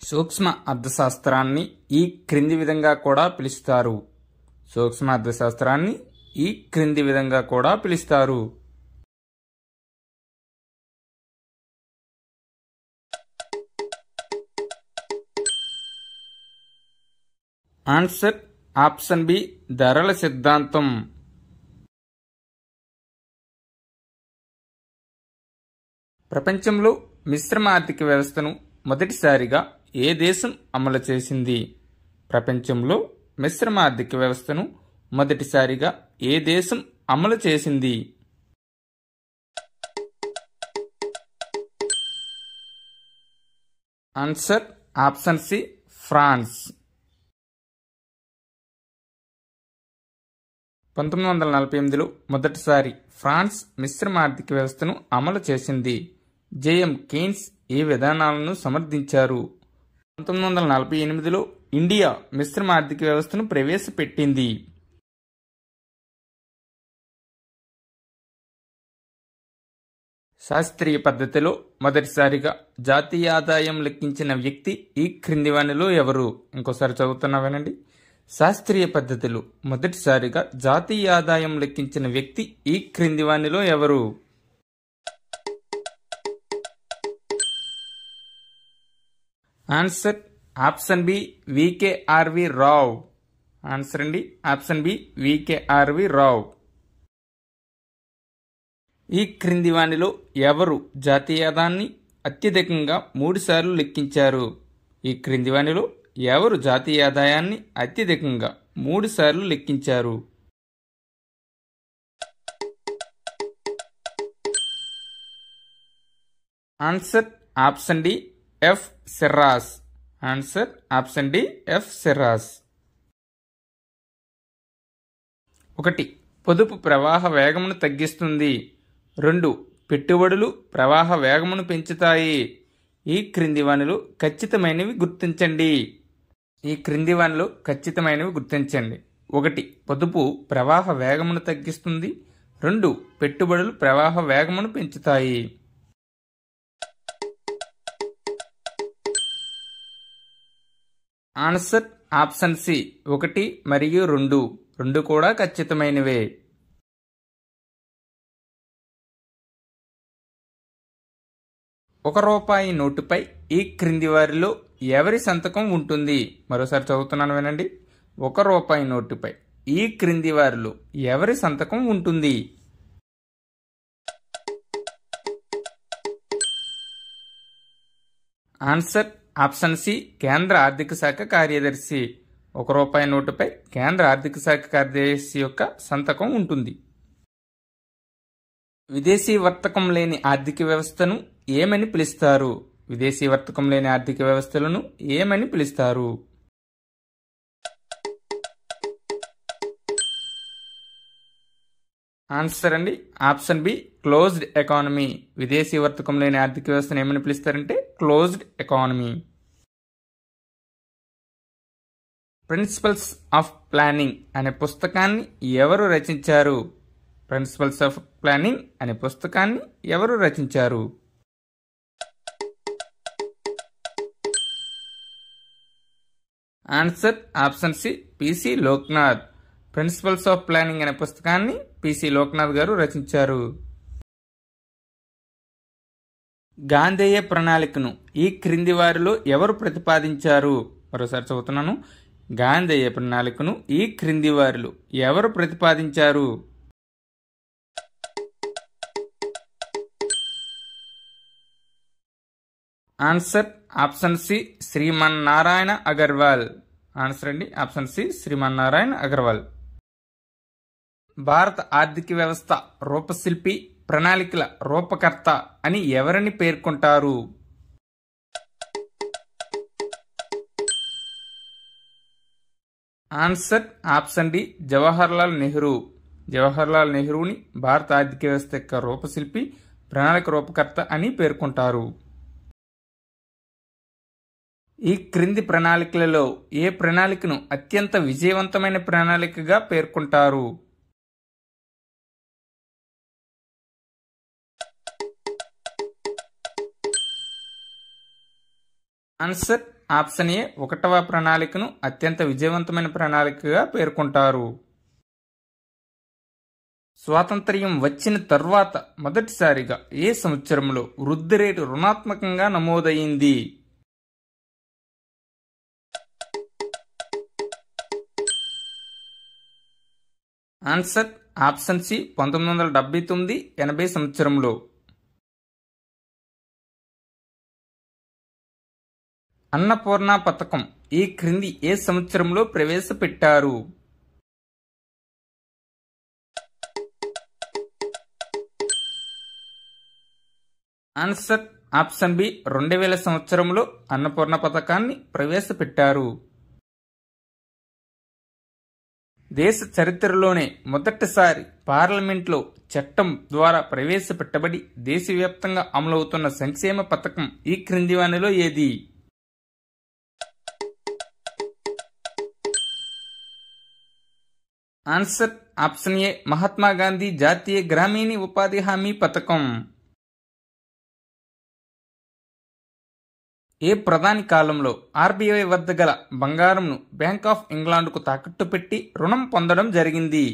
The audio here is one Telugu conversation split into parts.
సూక్ష్మ అర్థశాస్త్రాన్ని ఈ క్రింది విధంగా కూడా పిలుస్తారు. సూక్ష్మ అర్థశాస్త్రాన్ని ఈ క్రింది విధంగా కూడా పిలుస్తారు. ఆన్సర్ ఆప్షన్ బి ధరల సిద్ధాంతం. ప్రపంచంలో మిశ్రమ ఆర్థిక వ్యవస్థను మొదటిసారిగా ఏ దేశం అమలు చేసింది? ప్రపంచంలో మిశ్రమ ఆర్థిక వ్యవస్థను మొదటిసారిగా ఏ దేశం అమలు చేసింది? Answer option C France. 1948లో మొదటిసారి ఫ్రాన్స్ మిశ్రమ ఆర్థిక వ్యవస్థను అమలు చేసింది. జేఎం కేన్స్ ఈ విధానాలను సమర్థించారు. 1948లో ఇండియా మిశ్రమ ఆర్థిక వ్యవస్థను ప్రవేశపెట్టింది. శాస్త్రీయ పద్ధతిలో మొదటిసారిగా జాతీయ ఆదాయం లెక్కించిన వ్యక్తి ఈ క్రింది వానిలో ఎవరు? ఇంకోసారి చదువుతున్నా వినండి. శాస్త్రీయ పద్ధతిలో మొదటిసారిగా జాతీయ ఆదాయం లెక్కించిన వ్యక్తి ఈ క్రింది వానిలో ఎవరు? Answer option B V K R V Rao. Answer అండి ఆప్షన్ బి వికేఆర్వి రావ్. ఈ క్రింది వానిలో ఎవరు జాతీయ ఆదాయాన్ని అత్యధికంగా 3 సార్లు లెక్కించారు? ఈ క్రింది వానిలో ఎవరు జాతీయ ఆదాయాన్ని అత్యధికంగా 3 సార్లు లెక్కించారు? Answer option D F Serras. Answer option D F Serras. 1. పొదుపు ప్రవాహ వేగమును తగ్గిస్తుంది. 2. పెట్టుబడులు ప్రవాహ వేగమును పెంచుతాయి. ఈ క్రింది వానిలో ఖచ్చితమైనవి గుర్తించండి. ఈ క్రింది వానిలో ఖచ్చితమైనవి గుర్తించండి. 1. పొదుపు ప్రవాహ వేగమును తగ్గిస్తుంది. 2. పెట్టుబడులు ప్రవాహ వేగమును పెంచుతాయి. ఆన్సర్ ఆప్షన్ సి 1 మరియు 2. 2 కూడా ఖచ్చితమైనవే. ₹1 నోటుపై ఈ క్రింది వారిలో ఎవరి సంతకం ఉంటుంది? మరోసారి చదువుతున్నాను వినండి. ₹1 నోటుపై ఈ క్రింది వారిలో ఎవరి సంతకం ఉంటుంది? ఆన్సర్ ఆప్షన్ సి కేంద్ర ఆర్థిక శాఖ కార్యదర్శి. ₹1 నోటుపై కేంద్ర ఆర్థిక శాఖ కార్యదర్శి యొక్క సంతకం ఉంటుంది. విదేశీ వర్తకం లేని ఆర్థిక వ్యవస్థను ఏమని పిలుస్తారు? విదేశీ వర్తకం లేని ఆర్థిక వ్యవస్థలను ఏమని పిలుస్తారు? ఆన్సర్ అండి ఆప్షన్ బి క్లోజ్డ్ ఎకానమీ. విదేశీ వర్తకం లేని ఆర్థిక వ్యవస్థను ఏమని పిలుస్తారంటే closed economy. Principles of planning అనే పుస్తకాన్ని ఎవరు రచించారు? ప్రిన్సిపల్స్ ఆఫ్ ప్లానింగ్ అనే పుస్తకాన్ని ఎవరు రచించారు? Answer option C P C Loknath. Principles of planning అనే పుస్తకాన్ని పిసి లోక్నాథ్ గారు రచించారు. గాంధేయ ప్రణాళికను ఈ క్రింది వారిలో ఎవరు ప్రతిపాదించారు? మరోసారి చదువుతున్నాను. గాంధేయ ప్రణాళికను ఈ క్రింది వారిలో ఎవరు ప్రతిపాదించారు? Answer option C Shriman Narayan Agarwal. Answer అండి ఆప్షన్ సి శ్రీమన్నారాయణ అగర్వాల్. భారత ఆర్థిక వ్యవస్థ రూపశిల్పి, ప్రణాళికల రూపకర్త అని ఎవరిని పేర్కొంటారు? Answer option D Jawaharlal Nehru. Jawaharlal నెహ్రూని భారత ఆర్థిక వ్యవస్థ యొక్క రూపశిల్పి, ప్రణాళిక రూపకర్త అని పేర్కొంటారు. ఈ క్రింది ప్రణాళికలలో ఏ ప్రణాళికను అత్యంత విజయవంతమైన ప్రణాళికగా పేర్కొంటారు? ఆన్సర్ ఆప్షన్ ఏ 1వ ప్రణాళికను అత్యంత విజయవంతమైన ప్రణాళికగా పేర్కొంటారు. స్వాతంత్ర్యం వచ్చిన తర్వాత మొదటిసారిగా ఏ సంవత్సరంలో వృద్ధి రేటు రుణాత్మకంగా నమోదైంది? ఆన్సర్ ఆప్షన్ సి 1979-80 సంవత్సరంలో. అన్నపూర్ణ పథకం ఈ క్రింది ఏ సంవత్సరంలో ప్రవేశపెట్టారు? ఆన్సర్ ఆప్షన్ బి 2000 సంవత్సరంలో అన్నపూర్ణ పథకాన్ని ప్రవేశపెట్టారు. దేశ చరిత్రలోనే మొదటిసారి పార్లమెంట్లో చట్టం ద్వారా ప్రవేశపెట్టబడి దేశవ్యాప్తంగా అమలవుతున్న సంక్షేమ పథకం ఈ క్రింది వానిలో ఏది? Answer option A Mahatma Gandhi జాతీయ గ్రామీణ ఉపాధి హామీ పథకం. ఏ ప్రధాని కాలంలో ఆర్బీఐ వద్ద గల బంగారంను బ్యాంక్ ఆఫ్ ఇంగ్లాండ్కు తాకట్టు పెట్టి రుణం పొందడం జరిగింది?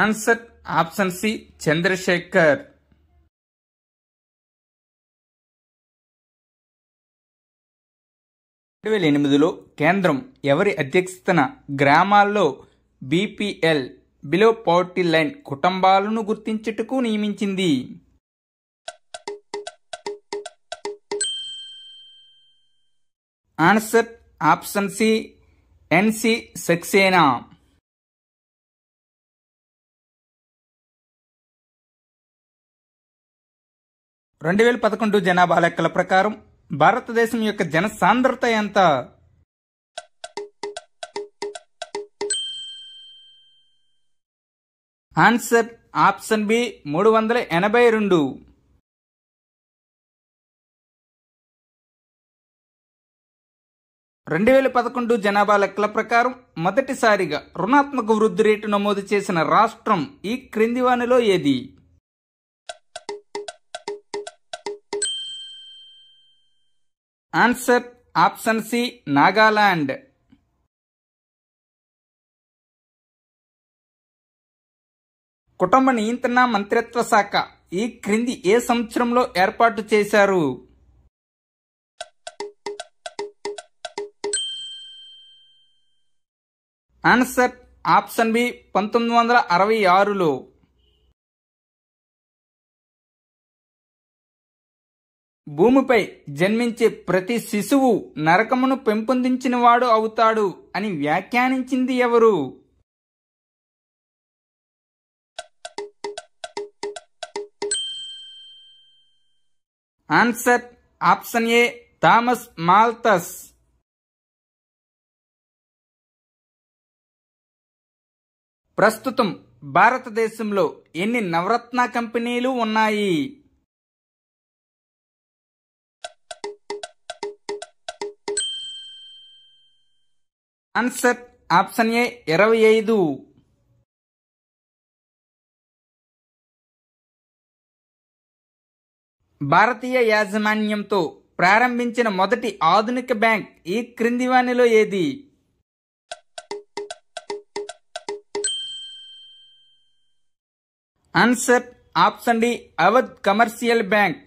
Answer option C Chandrashekhar. 2008లో కేంద్రం ఎవరి అధ్యక్షతన గ్రామాల్లో బీపీఎల్ బిలో పవర్టీ లైన్ కుటుంబాలను గుర్తించుటకు నియమించింది? ఆన్సర్ ఆప్షన్ సి ఎన్సి సక్సేనా. 2011 జనాభా లెక్కల ప్రకారం భారతదేశం యొక్క జనసాంద్రత ఎంత? Answer option B 382. 2011 జనాభా లెక్కల ప్రకారం మొదటిసారిగా రుణాత్మక వృద్ధి రేటు నమోదు చేసిన రాష్ట్రం ఈ క్రింది వానిలో ఏది? Answer option C Nagaland. కుటుంబ నియంత్రణ మంత్రిత్వ శాఖ ఈ క్రింది ఏ సంవత్సరంలో ఏర్పాటు చేశారు? ఆన్సర్ ఆప్షన్ బి 1966లో. భూమిపై జన్మించే ప్రతి శిశువు నరకమును పెంపొందించినవాడు అవుతాడు అని వ్యాఖ్యానించింది ఎవరు? Answer option A Thomas Malthus. ప్రస్తుతం భారతదేశంలో ఎన్ని నవరత్న కంపెనీలు ఉన్నాయి? Answer option A 25. భారతీయ యాజమాన్యంతో ప్రారంభించిన మొదటి ఆధునిక బ్యాంక్ ఈ క్రింది వానిలో ఏది? Answer option D Awadh Commercial Bank.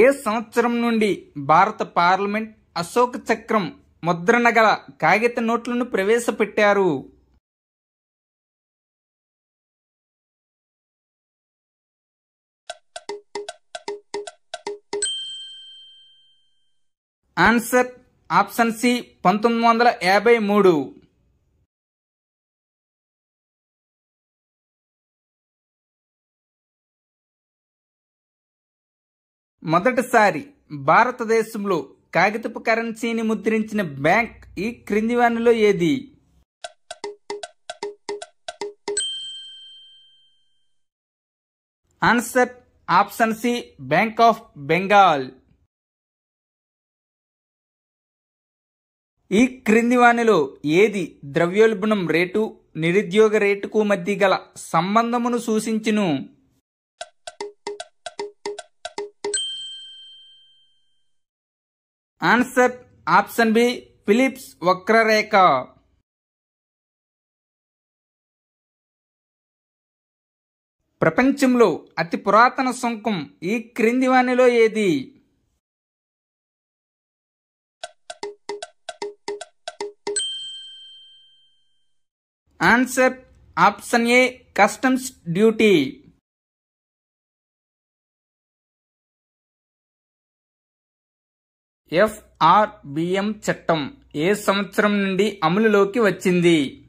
ఏ సంవత్సరం నుండి భారత పార్లమెంట్ అశోక చక్రం ముద్రణ గల కాగిత నోట్లను ప్రవేశపెట్టారు? Answer option C 1953. మొదటిసారి భారతదేశంలో కాగితపు కరెన్సీని ముద్రించిన బ్యాంక్ ఈ క్రింది వానిలో ఏది? Answer option C bank of Bengal. ఈ క్రింది వానిలో ఏది ద్రవ్యోల్బణం రేటు నిరుద్యోగ రేటుకు మధ్య గల సంబంధమును సూచించును. ఆన్సర్ ఆప్షన్ బి ఫిలిప్స్ వక్రరేఖ. ప్రపంచంలో అతి పురాతన శంఖం ఈ క్రింది వానిలో ఏది? Answer option A customs duty. FRBM చట్టం ఏ సంవత్సరం నుండి అమలులోకి వచ్చింది?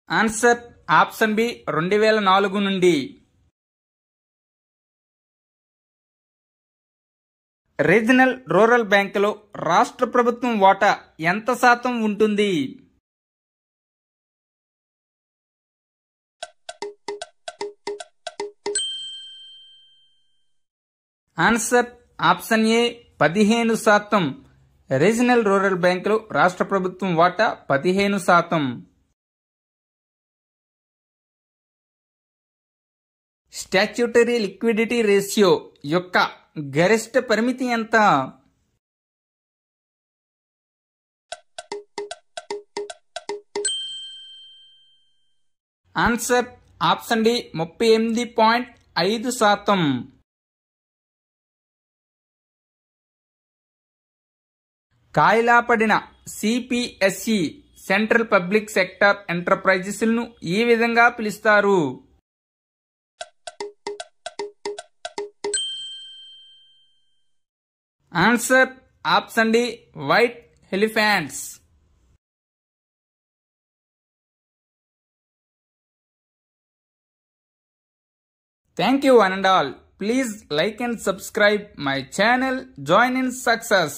ఆన్సర్ ఆప్షన్ బి 2004 నుండి. రీజనల్ రూరల్ బ్యాంకులో రాష్ట్ర ప్రభుత్వం వాటా ఎంత శాతం ఉంటుంది? Answer option A 15%. Regional rural బ్యాంకులో రాష్ట్ర ప్రభుత్వం వాటా 15%. స్టాట్యూటరీ లిక్విడిటీ రేషియో యొక్క గరిష్ట పరిమితి ఎంత? Answer option D 38.5%. కాయిలాపడిన CPSE సెంట్రల్ పబ్లిక్ సెక్టార్ ఎంటర్ప్రైజెస్లను ఈ విధంగా పిలుస్తారు. Answer option D white elephants. Thank you one and all. Please like and subscribe my channel. Join in success.